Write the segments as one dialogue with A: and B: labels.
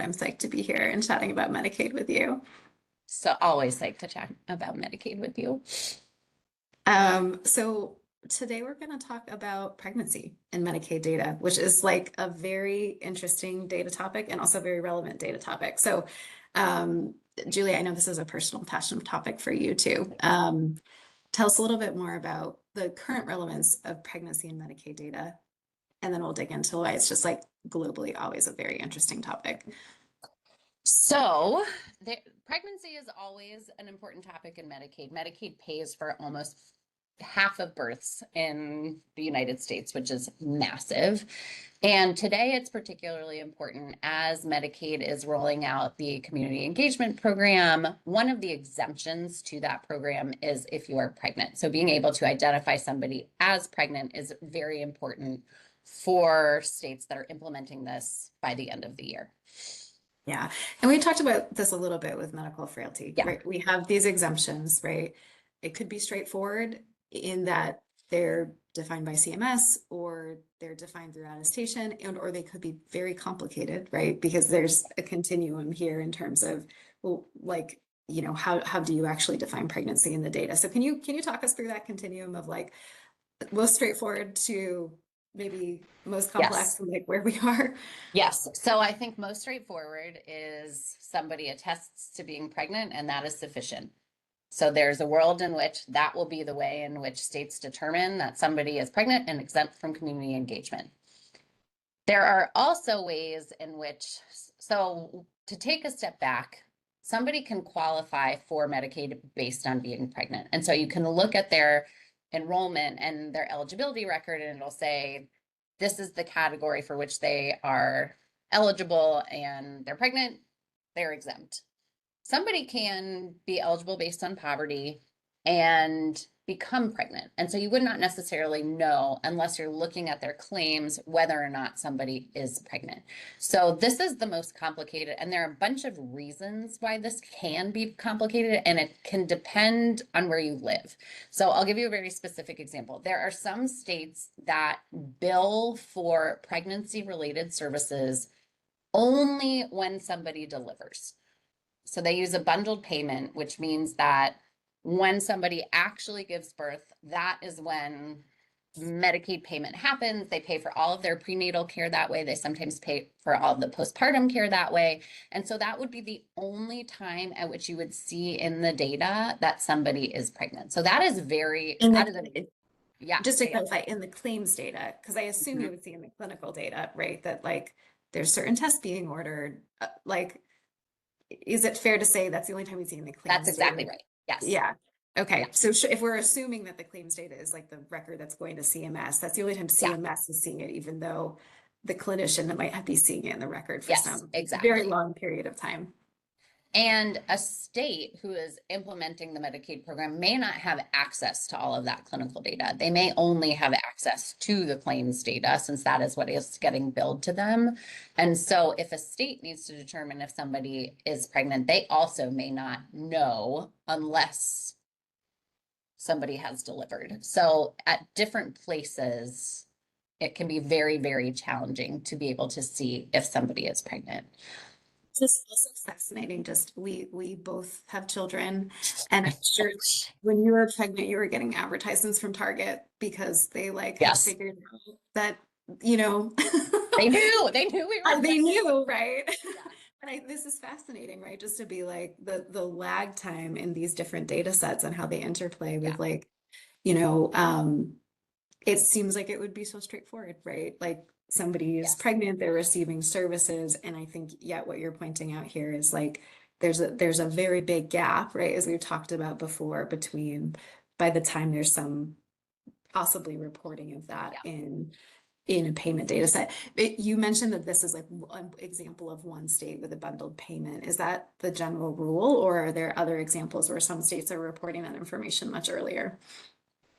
A: I'm psyched to be here and chatting about Medicaid with you.
B: So always like to chat about Medicaid with you.
A: So today we're going to talk about pregnancy and Medicaid data, which is like a very interesting data topic and also a very relevant data topic. So, um, Julie, I know this is a personal passion topic for you too. Tell us a little bit more about the current relevance of pregnancy and Medicaid data, and then we'll dig into why it's just like globally always a very interesting topic.
B: So pregnancy is always an important topic in Medicaid. Medicaid pays for almost half of births in the United States, which is massive. And today it's particularly important as Medicaid is rolling out the community engagement program. One of the exemptions to that program is if you are pregnant. So being able to identify somebody as pregnant is very important for states that are implementing this by the end of the year.
A: Yeah. And we talked about this a little bit with medical frailty,
B: Yeah.
A: right? We have these exemptions, right? It could be straightforward in that they're defined by CMS or they're defined through attestation, and or they could be very complicated, right? Because there's a continuum here in terms of, well, like, how do you actually define pregnancy in the data? So can you talk us through that continuum of like most straightforward to maybe most complex
B: Yes.
A: and like where we are?
B: Yes. So I think most straightforward is somebody attests to being pregnant and that is sufficient. So there's a world in which that will be the way in which states determine that somebody is pregnant and exempt from community engagement. There are also ways in which, so to take a step back, somebody can qualify for Medicaid based on being pregnant. And so you can look at their enrollment and their eligibility record, and it'll say, this is the category for which they are eligible and they're pregnant, they're exempt. Somebody can be eligible based on poverty and become pregnant. And so you would not necessarily know unless you're looking at their claims whether or not somebody is pregnant. So this is the most complicated, and there are a bunch of reasons why this can be complicated, and it can depend on where you live. So I'll give you a very specific example. There are some states that bill for pregnancy related services only when somebody delivers. So they use a bundled payment, which means that when somebody actually gives birth, that is when Medicaid payment happens. They pay for all of their prenatal care that way. They sometimes pay for all of the postpartum care that way. And so that would be the only time at which you would see in the data that somebody is pregnant. So that is
A: And
B: that
A: then
B: is a, yeah.
A: just to clarify, in the claims data, because I assume you
B: Mhm.
A: would see in the clinical data, right, that like there's certain tests being ordered. Like, is it fair to say that's the only time we see in the
B: That's
A: claims data?
B: exactly right. Yes.
A: Yeah. Okay.
B: Yeah.
A: So if we're assuming that the claims data is like the record that's going to CMS, that's the only time
B: Yeah.
A: CMS is seeing it, even though the clinician that might be seeing it in the record for
B: Yes,
A: some very
B: exactly.
A: long period of time.
B: And a state who is implementing the Medicaid program may not have access to all of that clinical data. They may only have access to the claims data since that is what is getting billed to them. And so if a state needs to determine if somebody is pregnant, they also may not know unless somebody has delivered. So at different places, it can be very, very challenging to be able to see if somebody is pregnant.
A: Just also fascinating. Just we both have children, and I'm sure when you were pregnant, you were getting advertisements from Target because they like had
B: Yes,
A: figured out that, you know,
B: they knew we were
A: they
B: pregnant.
A: knew, right?
B: Yeah.
A: And this is fascinating, right? Just to be like the lag time in these different data sets and how they interplay
B: Yeah.
A: with like, you know, it seems like it would be so straightforward, right? Like somebody is
B: Yes.
A: pregnant, they're receiving services, and I think yet what you're pointing out here is like there's a very big gap, right? As we've talked about before, between by the time there's some possibly reporting of that
B: Yeah.
A: in a payment data set. You mentioned that this is like one example of one state with a bundled payment. Is that the general rule, or are there other examples where some states are reporting that information much earlier?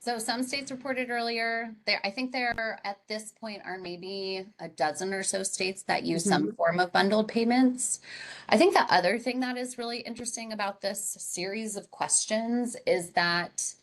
B: So some states reported earlier. I think there at this point are maybe a dozen or so states that use some
A: Mhm.
B: form of bundled payments. I think the other thing that is really interesting about this series of questions is that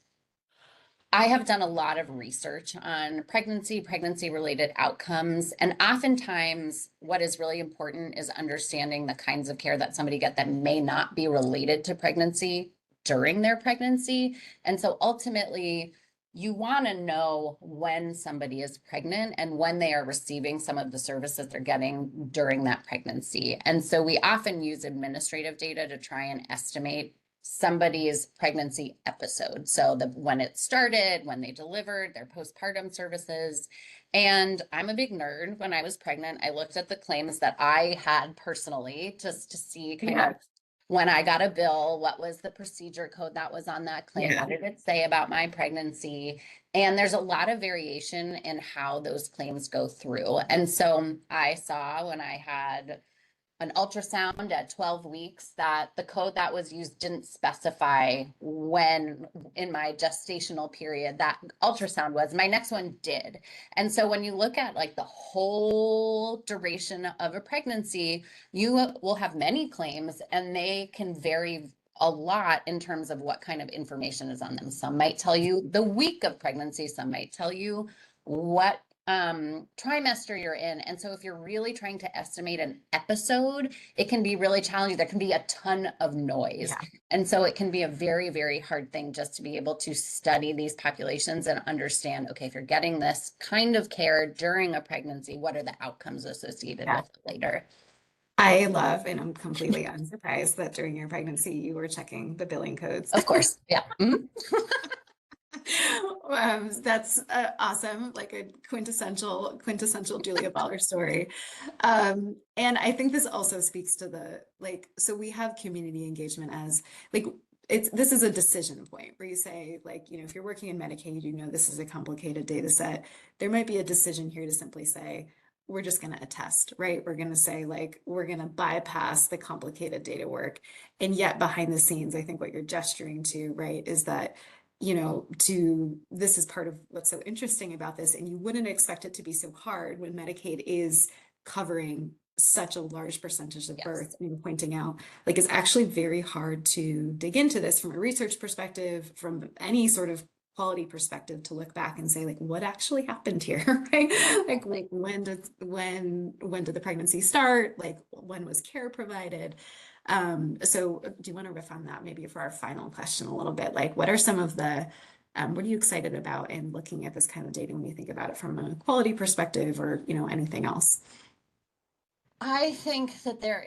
B: I have done a lot of research on pregnancy, pregnancy related outcomes, and oftentimes what is really important is understanding the kinds of care that somebody get that may not be related to pregnancy during their pregnancy. And so ultimately, you want to know when somebody is pregnant and when they are receiving some of the services they're getting during that pregnancy. And so we often use administrative data to try and estimate somebody's pregnancy episode. So when it started, when they delivered, their postpartum services. And I'm a big nerd. When I was pregnant, I looked at the claims that I had personally just to see kind
A: Yeah.
B: of when I got a bill, what was the procedure code that was on that claim?
A: Yeah.
B: What did it say about my pregnancy? And there's a lot of variation in how those claims go through. And so I saw when I had an ultrasound at 12 weeks that the code that was used didn't specify when in my gestational period that ultrasound was. My next one did. And so when you look at like the whole duration of a pregnancy, you will have many claims and they can vary a lot in terms of what kind of information is on them. Some might tell you the week of pregnancy, some might tell you what trimester you're in. And so if you're really trying to estimate an episode, it can be really challenging. There can be a ton of noise.
A: Yeah.
B: And so it can be a very, very hard thing just to be able to study these populations and understand, okay, if you're getting this kind of care during a pregnancy, what are the outcomes associated
A: Yeah.
B: with it later?
A: I love, and I'm completely unsurprised that during your pregnancy you were checking the billing codes.
B: Of course. Yeah. Mhm.
A: That's awesome, like a quintessential Julia Baller story. And I think this also speaks to the like, so we have community engagement as like this is a decision point where you say, like, if you're working in Medicaid, this is a complicated data set. There might be a decision here to simply say, we're just going to attest, right? We're going to say, like, we're going to bypass the complicated data work. And yet behind the scenes, I think what you're gesturing to, right, is that this is part of what's so interesting about this, and you wouldn't expect it to be so hard when Medicaid is covering such a large percentage of
B: Yes.
A: birth. And you're pointing out, like, it's actually very hard to dig into this from a research perspective, from any sort of quality perspective, to look back and say, like, what actually happened here, right? Like, when did the pregnancy start? Like, when was care provided? So do you want to riff on that maybe for our final question a little bit? Like, what are some of what are you excited about in looking at this kind of data when you think about it from a quality perspective or, anything else?
B: I think that there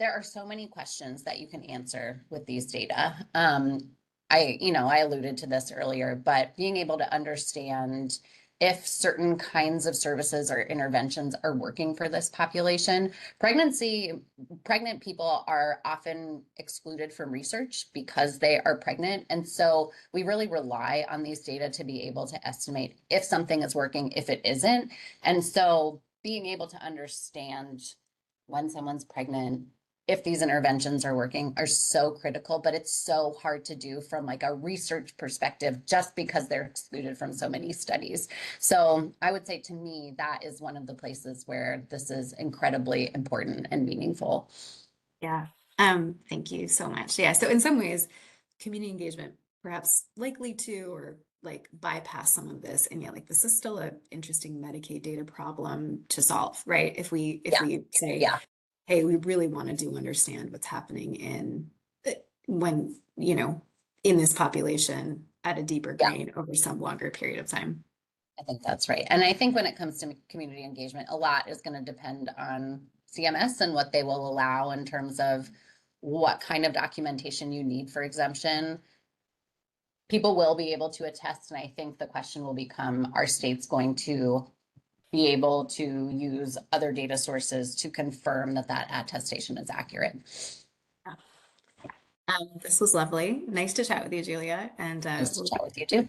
B: are so many questions that you can answer with these data. I alluded to this earlier, but being able to understand if certain kinds of services or interventions are working for this population. Pregnant people are often excluded from research because they are pregnant. And so we really rely on these data to be able to estimate if something is working, if it isn't. And so being able to understand when someone's pregnant, if these interventions are working, are so critical, but it's so hard to do from like a research perspective just because they're excluded from so many studies. So I would say, to me, that is one of the places where this is incredibly important and meaningful.
A: Yeah. Thank you so much. Yeah. So in some ways, community engagement perhaps likely to or like bypass some of this. And yet, like, this is still an interesting Medicaid data problem to solve, right? If we say,
B: Yeah.
A: hey, we really want to do understand what's happening when, in this population at a deeper
B: Yeah.
A: grain over some longer period of time.
B: I think that's right. And I think when it comes to community engagement, a lot is going to depend on CMS and what they will allow in terms of what kind of documentation you need for exemption. People will be able to attest, and I think the question will become, are states going to be able to use other data sources to confirm that that attestation is accurate?
A: Yeah. This was lovely. Nice to chat with you, Julia. And
B: Nice to
A: we'll
B: chat with you too.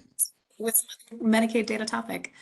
A: with Medicaid data topic.